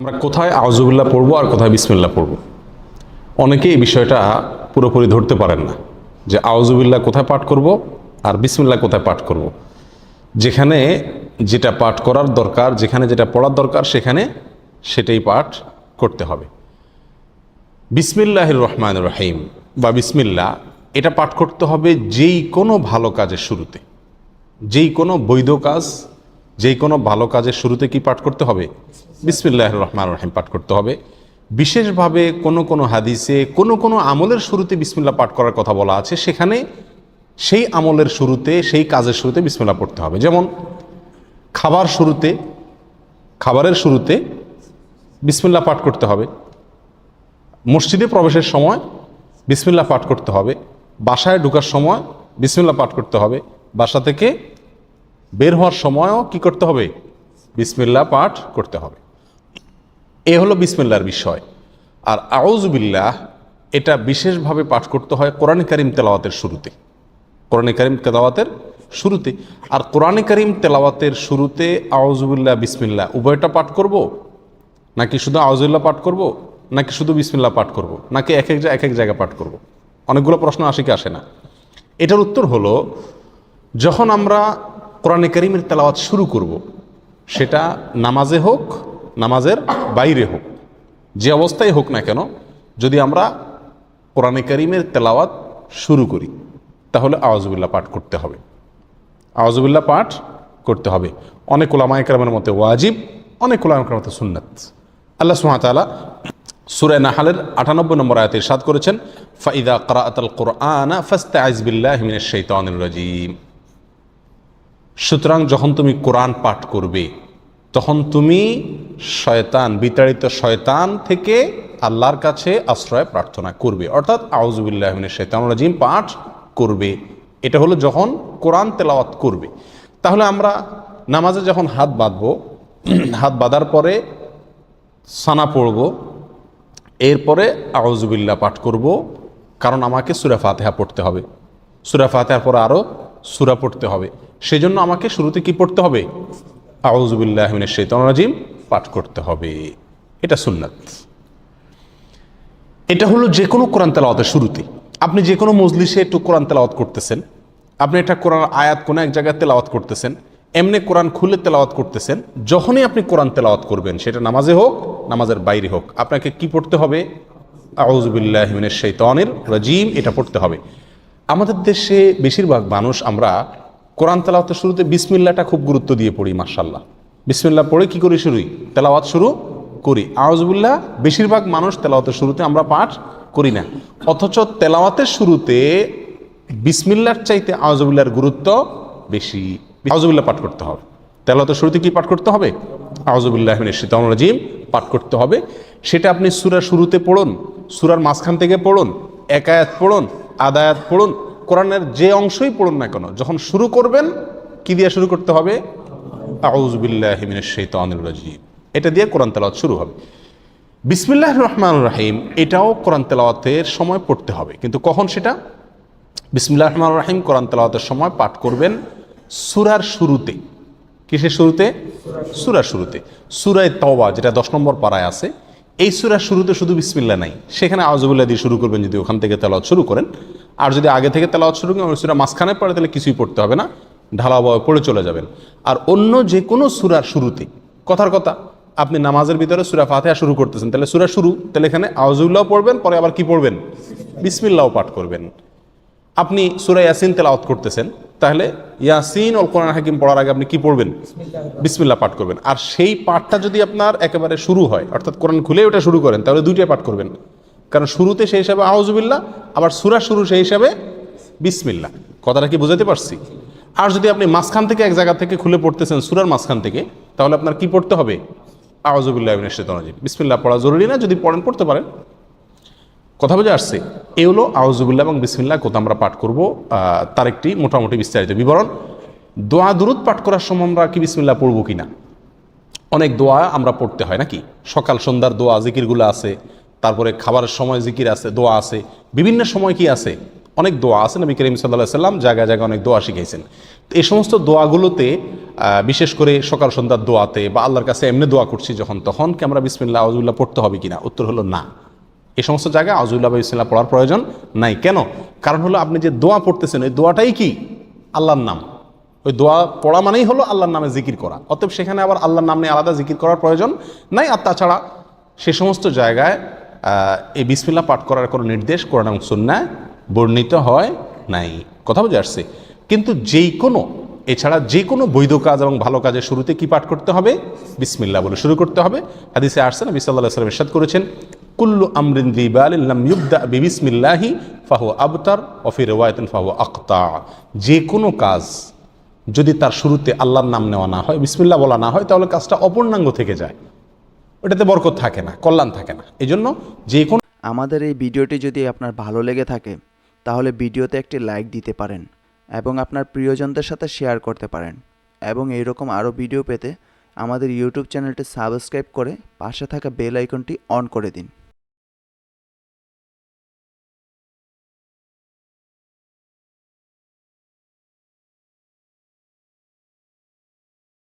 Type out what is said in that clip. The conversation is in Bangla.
আমরা কোথায় আউযুবিল্লাহ পড়বো আর কোথায় বিসমিল্লাহ পড়বো, অনেকে এই বিষয়টা পুরোপুরি ধরতে পারেন না যে আউযুবিল্লাহ কোথায় পাঠ করব আর বিসমিল্লাহ কোথায় পাঠ করব। যেখানে যেটা পাঠ করার দরকার, যেখানে যেটা পড়ার দরকার সেখানে সেটাই পাঠ করতে হবে। বিসমিল্লাহির রহমানির রহিম বা বিসমিল্লাহ এটা পাঠ করতে হবে যেই কোনো ভালো কাজের শুরুতে, যেই কোনো বৈধ কাজ, যেই কোনো ভালো কাজের শুরুতে কি পাঠ করতে হবে? বিসমিল্লাহির রহমানির রহিম পাঠ করতে হবে। বিশেষভাবে কোনো কোনো হাদিসে কোনো কোনো আমলের শুরুতে বিসমিল্লাহ পাঠ করার কথা বলা আছে, সেখানে সেই আমলের শুরুতে, সেই কাজের শুরুতে বিসমিল্লাহ পড়তে হবে। যেমন খাবারের শুরুতে বিসমিল্লাহ পাঠ করতে হবে, মসজিদে প্রবেশের সময় বিসমিল্লাহ পাঠ করতে হবে, বাসায় ঢোকার সময় বিসমিল্লাহ পাঠ করতে হবে, বাসা থেকে বের হওয়ার সময়ও কি করতে হবে? বিসমিল্লাহ পাঠ করতে হবে। এ হলো বিসমিল্লাহর বিষয়। আর আউযুবিল্লাহ এটা বিশেষভাবে পাঠ করতে হয় কোরআনে কারীম তেলাওয়াতের শুরুতে, কোরআনে কারীম তেলাওয়াতের শুরুতে। আর কোরআনে কারীম তেলাওয়াতের শুরুতে আউযুবিল্লাহ বিসমিল্লাহ উভয়টা পাঠ করব, নাকি শুধু আউযুবিল্লাহ পাঠ করব, নাকি শুধু বিসমিল্লাহ পাঠ করব, নাকি এক এক জায়গায় পাঠ করব? অনেকগুলো প্রশ্ন আসে কি আসে না? এটার উত্তর হলো, যখন আমরা কোরআনে কারীমের তেলাওয়াত শুরু করব, সেটা নামাজে হোক, নামাজের বাইরে হোক, যে অবস্থায় হোক না কেন, যদি আমরা কোরআনে কারীমের তেলাওয়াত শুরু করি তাহলে আউযুবিল্লাহ পাঠ করতে হবে, আউযুবিল্লাহ পাঠ করতে হবে। অনেক উলামায়ে কেরামের মতে ওয়াজিব, অনেক উলামায়ে কেরামের মতে সুন্নাত। আল্লাহ সুবহানাহু ওয়া তাআলা সূরা নাহলের 98 নম্বর আয়াতে ইরশাদ করেছেন, ফাইদা ক্রাআতাল কুরআনা ফাস্তাইজ বিল্লাহি মিনাশ শাইতানির রাজীম। সুতরাং যখন তুমি কোরআন পাঠ করবে তখন তুমি বিতাড়িত শয়তান থেকে আল্লাহর কাছে আশ্রয় প্রার্থনা করবে, অর্থাৎ আউযুবিল্লাহি মিনাশ শাইতানির রাজীম পাঠ করবে। এটা হলো যখন কোরআন তেলাওয়াত করবে। তাহলে আমরা নামাজে যখন হাত বাঁধবো, হাত বাঁধার পরে সানা পড়ব, এরপরে আউযুবিল্লাহ পাঠ করব, কারণ আমাকে সূরা ফাতিহা পড়তে হবে, সূরা ফাতিহার পরে আরও সূরা পড়তে হবে। সেজন্য আমাকে শুরুতে কি পড়তে হবে? আউযুবিল্লাহি মিনাশ শাইতানির রাজীম পাঠ করতে হবে। এটা সুন্নাত। এটা হলো যে কোনো কোরআন তেলাওয়াতের শুরুতে। আপনি যে কোনো মজলিসে একটু কোরআন তেলাওয়াত করতেছেন, আপনি একটা কোরআন আয়াত কোনো এক জায়গায় তেলাওয়াত করতেছেন, এমনি কোরআন খুলে তেলাওয়াত করতেছেন, যখনই আপনি কোরআন তেলাওয়াত করবেন, সেটা নামাজে হোক, নামাজের বাইরে হোক, আপনাকে কি পড়তে হবে? আউযুবিল্লাহি মিনাশ শাইতানির রাজীম এটা পড়তে হবে। আমাদের দেশে বেশিরভাগ মানুষ আমরা কোরআন তেলাওয়াতের শুরুতে বিসমিল্লাহটা খুব গুরুত্ব দিয়ে পড়ি। মাশাআল্লাহ, বিসমিল্লাহ পড়ে কি করি? তেলাওয়াত শুরু করি। আউযুবিল্লাহ বেশিরভাগ মানুষ তেলাওয়াতের শুরুতে আমরা পাঠ করি না, অথচ তেলাওয়াতের শুরুতে বিসমিল্লাহর চাইতে আউযুবিল্লাহর গুরুত্ব বেশি। আউযুবিল্লাহ পাঠ করতে হবে। তেলাওয়াতের শুরুতে কি পাঠ করতে হবে? আউযুবিল্লাহি মিনাশ শাইতানির রাজীম পাঠ করতে হবে। সেটা আপনি সূরার শুরুতে পড়ুন, সূরার মাঝখান থেকে পড়ুন, এক আয়াত পড়ুন, আধা আয়াত পড়ুন, কোরআনের যে অংশই পড়ুন না কেন, যখন শুরু করবেন কি দিয়ে শুরু করতে হবে? আউযুবিল্লাহি মিনাশ শাইতানির রাজীম, এটা দিয়ে কোরআন তেলাওয়াত শুরু হবে। বিসমিল্লাহির রহমানির রহিম এটাও কোরআন তেলাওয়াতের সময় পড়তে হবে, কিন্তু কখন সেটা? বিসমিল্লাহির রহমানির রহিম কোরআন তেলাওয়াতের সময় পাঠ করবেন সূরার শুরুতে। কিসের শুরুতে? সূরার শুরুতে। সূরা তাওবা যেটা 10 নম্বর পারায় আছে, এই সূরার শুরুতে শুধু বিসমিল্লাহ নাই, সেখানে আউযুবিল্লাহ দিয়ে শুরু করবেন যদি ওখান থেকে তেলাওয়াত শুরু করেন। আর যদি আগে থেকে তেলাওয়াত শুরু করেন, সূরা মাঝখানে পড়ে, তাহলে কিছুই পড়তে হবে না, ঢালাওভাবে পড়ে চলে যাবেন। আর অন্য যে কোনো সূরার শুরুতে, কথার কথা, আপনি নামাজের ভিতরে সূরা ফাতিহা শুরু করতেছেন, তাহলে সূরা শুরু, তাহলে এখানে আউযুবিল্লাহ পড়বেন, পরে আবার কি পড়বেন? বিসমিল্লাহ পাঠ করবেন। আপনি সূরা ইয়াসিন তেলাওয়াত করতেছেন, তাহলে ইয়াসিন ও কোরআন হাকিম পড়ার আগে আপনি কি পড়বেন? বিসমিল্লাহ পাঠ করবেন। আর সেই পাঠটা যদি আপনার একেবারে শুরু হয়, অর্থাৎ কোরআন খুলে ওটা শুরু করেন, তাহলে দুইটাই পাঠ করবেন, কারণ শুরুতে সেই হিসাবে আউযুবিল্লাহ, আবার সূরা শুরু সেই হিসাবে বিসমিল্লাহ। কথাটা কি বুঝাতে পারছি? আর যদি আপনি মাঝখান থেকে এক জায়গা থেকে খুলে পড়তেছেন, সূরার মাঝখান থেকে, তাহলে আপনার কি পড়তে হবে? আউযুবিল্লাহি মিনাশ শাইতানির রাজীম। বিসমিল্লাহ পড়া জরুরি না, যদি পড়েন পড়তে পারেন। কথা বুঝে আসছে? এ হলো আউযুবিল্লাহ এবং বিসমিল্লাহ কোথা আমরা পাঠ করব, তার একটি মোটামুটি বিস্তারিত বিবরণ। দোয়া দুরুদ পাঠ করার সময় আমরা কি বিসমিল্লাহ পড়বো কিনা? অনেক দোয়া আমরা পড়তে হয় নাকি? সকাল সন্ধ্যার দোয়া জিকিরগুলো আছে, তারপরে খাবারের সময় জিকির আছে, দোয়া আছে, বিভিন্ন সময় কি আছে? অনেক দোয়া আছে। নবী করিম সাল্লাল্লাহু আলাইহি ওয়াসাল্লাম জায়গায় জায়গায় অনেক দোয়া শিখিয়েছেন। তো এই সমস্ত দোয়াগুলোতে বিশেষ করে সকাল সন্ধ্যার দোয়াতে বা আল্লাহর কাছে এমনি দোয়া করছি যখন, তখন কি আমরা বিসমিল্লাহ আউযুবিল্লাহ পড়তে হবে কিনা? উত্তর হলো না। এই সমস্ত জায়গায় আউযুবিল্লাহ বা বিসমিল্লাহ পড়ার প্রয়োজন নাই। কেন? কারণ হলো আপনি যে দোয়া পড়তেছেন ওই দোয়াটাই কি আল্লাহর নাম। ওই দোয়া পড়া মানেই হলো আল্লাহর নামে জিকির করা। অতএব সেখানে আবার আল্লাহর নাম নিয়ে আলাদা জিকির করার প্রয়োজন নাই। আর তাছাড়া সে সমস্ত জায়গায় এই বিসমিল্লাহ পাঠ করার কোনো নির্দেশ কোরআন এবং সুন্নায় বর্ণিত হয় নাই। কথা বুঝে আসছে? কিন্তু এছাড়া যে কোনো বৈধ কাজ এবং ভালো কাজের শুরুতে কি পাঠ করতে হবে? বিসমিল্লাহ বলে শুরু করতে হবে। হাদিসে আসছে নবী সাল্লাল্লাহু আলাইহি ওয়াসাল্লাম ইরশাদ করেছেন, কুল্লু আমরিন যী বালিন লাম ইউবদা বিবিসমিল্লাহি ফাহুয়া আবতার ওয়া ফি রিওয়ায়াতিন ফাহুয়া আকতা। যে কোনো কাজ যদি তার শুরুতে আল্লাহর নাম নেওয়া না হয়, বিসমিল্লাহ বলা না হয়, তাহলে কাজটা অপূর্ণাঙ্গ থেকে যায়, ওটাতে বরকত থাকে না, কল্যাণ থাকে না। এই জন্য যে কোনো আমাদের এই ভিডিওটি যদি আপনার ভালো লেগে থাকে তাহলে ভিডিওতে একটি লাইক দিতে পারেন এবং আপনার প্রিয়জনদের সাথে শেয়ার করতে পারেন, এবং এইরকম আরও ভিডিও পেতে আমাদের ইউটিউব চ্যানেলটি সাবস্ক্রাইব করে পাশে থাকা বেল আইকনটি অন করে দিন।